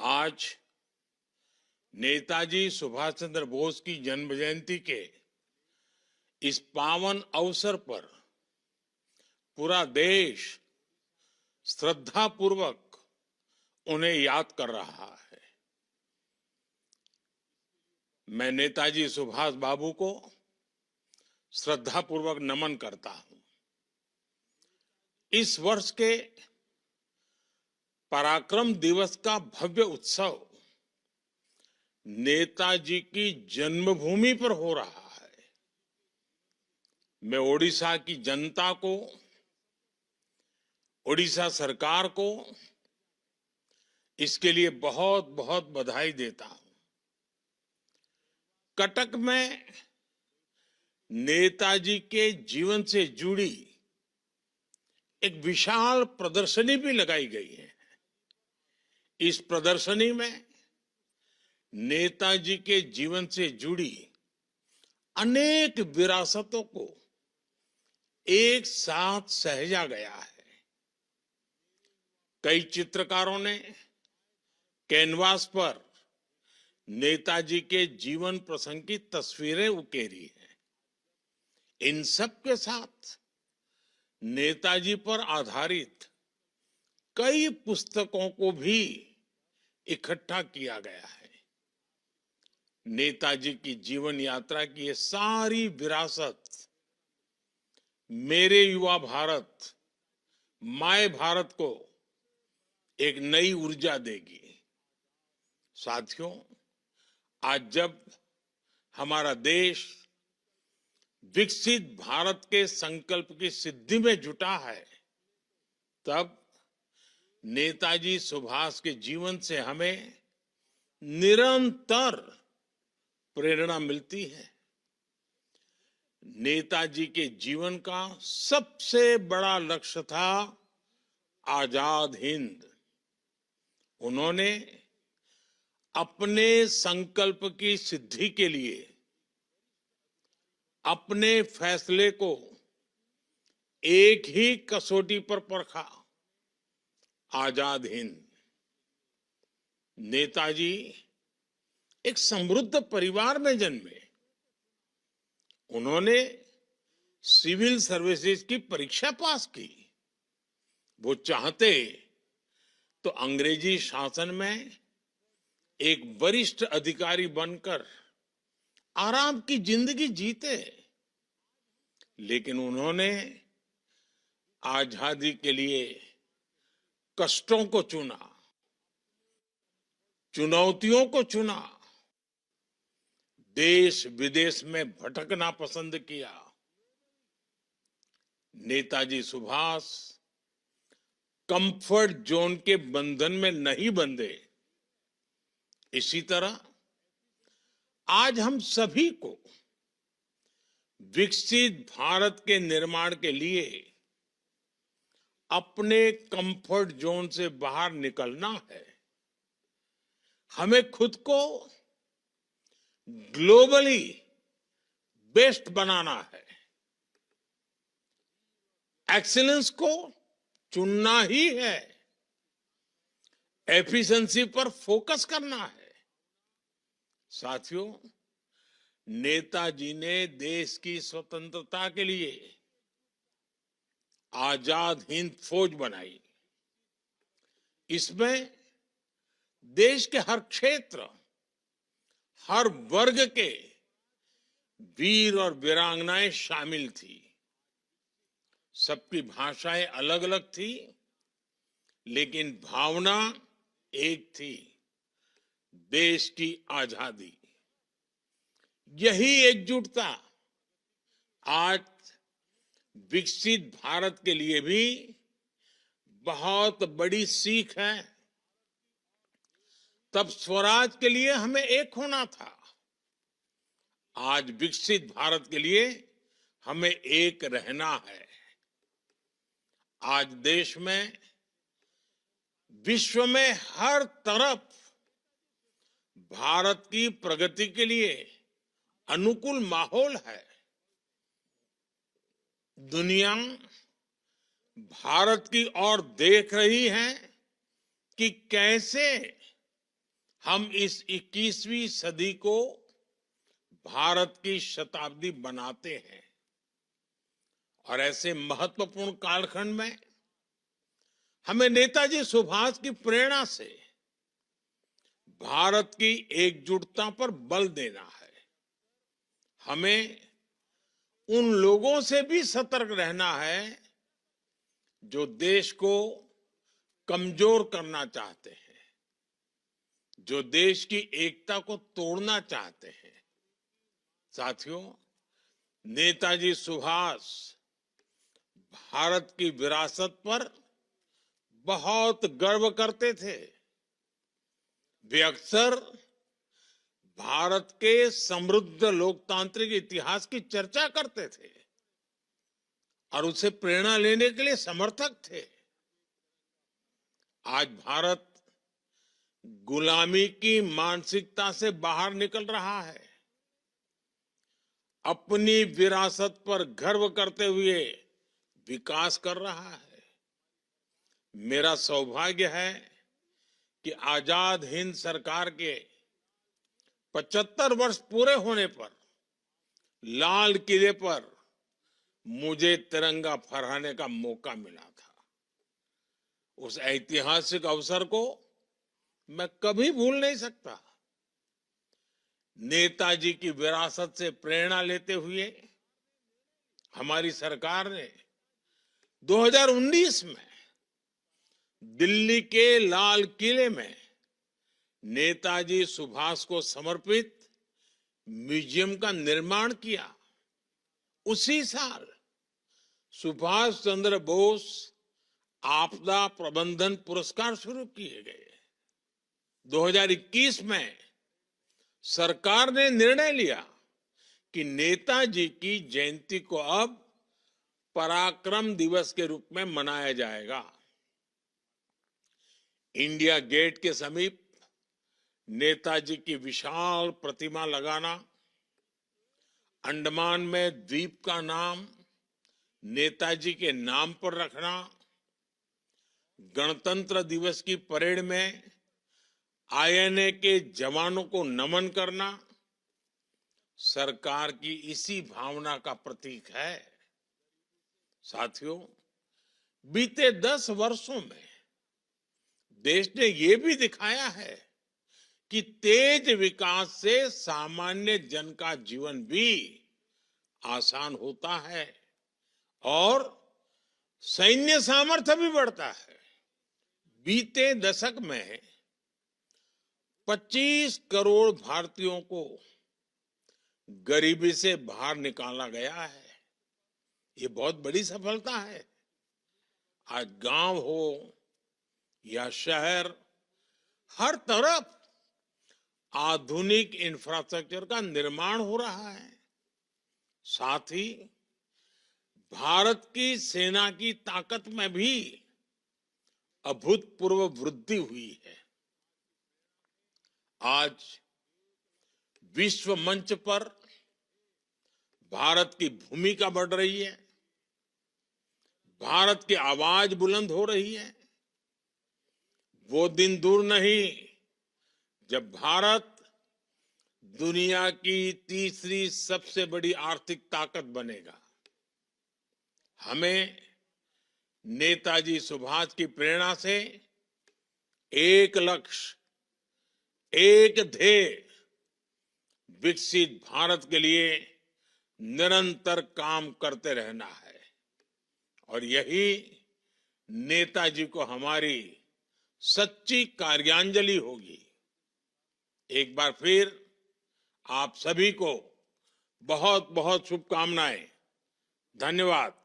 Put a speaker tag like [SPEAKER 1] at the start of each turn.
[SPEAKER 1] आज नेताजी सुभाष चंद्र बोस की जन्म जयंती के इस पावन अवसर पर पूरा देश श्रद्धापूर्वक उन्हें याद कर रहा है। मैं नेताजी सुभाष बाबू को श्रद्धापूर्वक नमन करता हूं। इस वर्ष के पराक्रम दिवस का भव्य उत्सव नेताजी की जन्मभूमि पर हो रहा है। मैं ओडिशा की जनता को, ओडिशा सरकार को इसके लिए बहुत बहुत बधाई देता हूं। कटक में नेताजी के जीवन से जुड़ी एक विशाल प्रदर्शनी भी लगाई गई है। इस प्रदर्शनी में नेताजी के जीवन से जुड़ी अनेक विरासतों को एक साथ सहेजा गया है। कई चित्रकारों ने कैनवास पर नेताजी के जीवन प्रसंग की तस्वीरें उकेरी हैं। इन सब के साथ नेताजी पर आधारित कई पुस्तकों को भी इकट्ठा किया गया है। नेताजी की जीवन यात्रा की ये सारी विरासत मेरे युवा भारत, माय भारत को एक नई ऊर्जा देगी। साथियों, आज जब हमारा देश विकसित भारत के संकल्प की सिद्धि में जुटा है, तब नेताजी सुभाष के जीवन से हमें निरंतर प्रेरणा मिलती है। नेताजी के जीवन का सबसे बड़ा लक्ष्य था आजाद हिंद। उन्होंने अपने संकल्प की सिद्धि के लिए अपने फैसले को एक ही कसौटी पर परखा, आजाद हिंद। नेताजी एक समृद्ध परिवार में जन्मे। उन्होंने सिविल सर्विसेज की परीक्षा पास की। वो चाहते तो अंग्रेजी शासन में एक वरिष्ठ अधिकारी बनकर आराम की जिंदगी जीते, लेकिन उन्होंने आजादी के लिए कष्टों को चुना, चुनौतियों को चुना, देश विदेश में भटकना पसंद किया। नेताजी सुभाष कंफर्ट जोन के बंधन में नहीं बंधे। इसी तरह आज हम सभी को विकसित भारत के निर्माण के लिए अपने कंफर्ट जोन से बाहर निकलना है। हमें खुद को ग्लोबली बेस्ट बनाना है। एक्सीलेंस को चुनना ही है। एफिशिएंसी पर फोकस करना है। साथियों, नेताजी ने देश की स्वतंत्रता के लिए आजाद हिंद फौज बनाई। इसमें देश के हर क्षेत्र, हर वर्ग के वीर और वीरांगनाएं शामिल थी। सबकी भाषाएं अलग अलग थी, लेकिन भावना एक थी, देश की आजादी। यही एकजुटता आज विकसित भारत के लिए भी बहुत बड़ी सीख है। तब स्वराज के लिए हमें एक होना था। आज विकसित भारत के लिए हमें एक रहना है। आज देश में, विश्व में हर तरफ भारत की प्रगति के लिए अनुकूल माहौल है। दुनिया भारत की ओर देख रही है कि कैसे हम इस 21वीं सदी को भारत की शताब्दी बनाते हैं और ऐसे महत्वपूर्ण कालखंड में हमें नेताजी सुभाष की प्रेरणा से भारत की एकजुटता पर बल देना है। हमें उन लोगों से भी सतर्क रहना है जो देश को कमजोर करना चाहते हैं, जो देश की एकता को तोड़ना चाहते हैं। साथियों, नेताजी सुभाष भारत की विरासत पर बहुत गर्व करते थे। वे अक्सर भारत के समृद्ध लोकतांत्रिक इतिहास की चर्चा करते थे और उसे प्रेरणा लेने के लिए समर्थक थे। आज भारत गुलामी की मानसिकता से बाहर निकल रहा है, अपनी विरासत पर गर्व करते हुए विकास कर रहा है। मेरा सौभाग्य है कि आजाद हिंद सरकार के 75 वर्ष पूरे होने पर लाल किले पर मुझे तिरंगा फहराने का मौका मिला था। उस ऐतिहासिक अवसर को मैं कभी भूल नहीं सकता। नेताजी की विरासत से प्रेरणा लेते हुए हमारी सरकार ने 2019 में दिल्ली के लाल किले में नेताजी सुभाष को समर्पित म्यूजियम का निर्माण किया। उसी साल सुभाष चंद्र बोस आपदा प्रबंधन पुरस्कार शुरू किए गए। 2021 में सरकार ने निर्णय लिया कि नेताजी की जयंती को अब पराक्रम दिवस के रूप में मनाया जाएगा। इंडिया गेट के समीप नेताजी की विशाल प्रतिमा लगाना, अंडमान में द्वीप का नाम नेताजी के नाम पर रखना, गणतंत्र दिवस की परेड में आईएनए के जवानों को नमन करना सरकार की इसी भावना का प्रतीक है। साथियों, बीते 10 वर्षों में देश ने ये भी दिखाया है कि तेज विकास से सामान्य जन का जीवन भी आसान होता है और सैन्य सामर्थ्य भी बढ़ता है। बीते दशक में 25 करोड़ भारतीयों को गरीबी से बाहर निकाला गया है। ये बहुत बड़ी सफलता है। आज गांव हो या शहर, हर तरफ आधुनिक इंफ्रास्ट्रक्चर का निर्माण हो रहा है। साथ ही भारत की सेना की ताकत में भी अभूतपूर्व वृद्धि हुई है। आज विश्व मंच पर भारत की भूमिका बढ़ रही है, भारत की आवाज बुलंद हो रही है। वो दिन दूर नहीं जब भारत दुनिया की तीसरी सबसे बड़ी आर्थिक ताकत बनेगा। हमें नेताजी सुभाष की प्रेरणा से एक लक्ष्य, एक ध्येय, विकसित भारत के लिए निरंतर काम करते रहना है और यही नेताजी को हमारी सच्ची कार्यांजलि होगी। एक बार फिर आप सभी को बहुत बहुत शुभकामनाएं। धन्यवाद।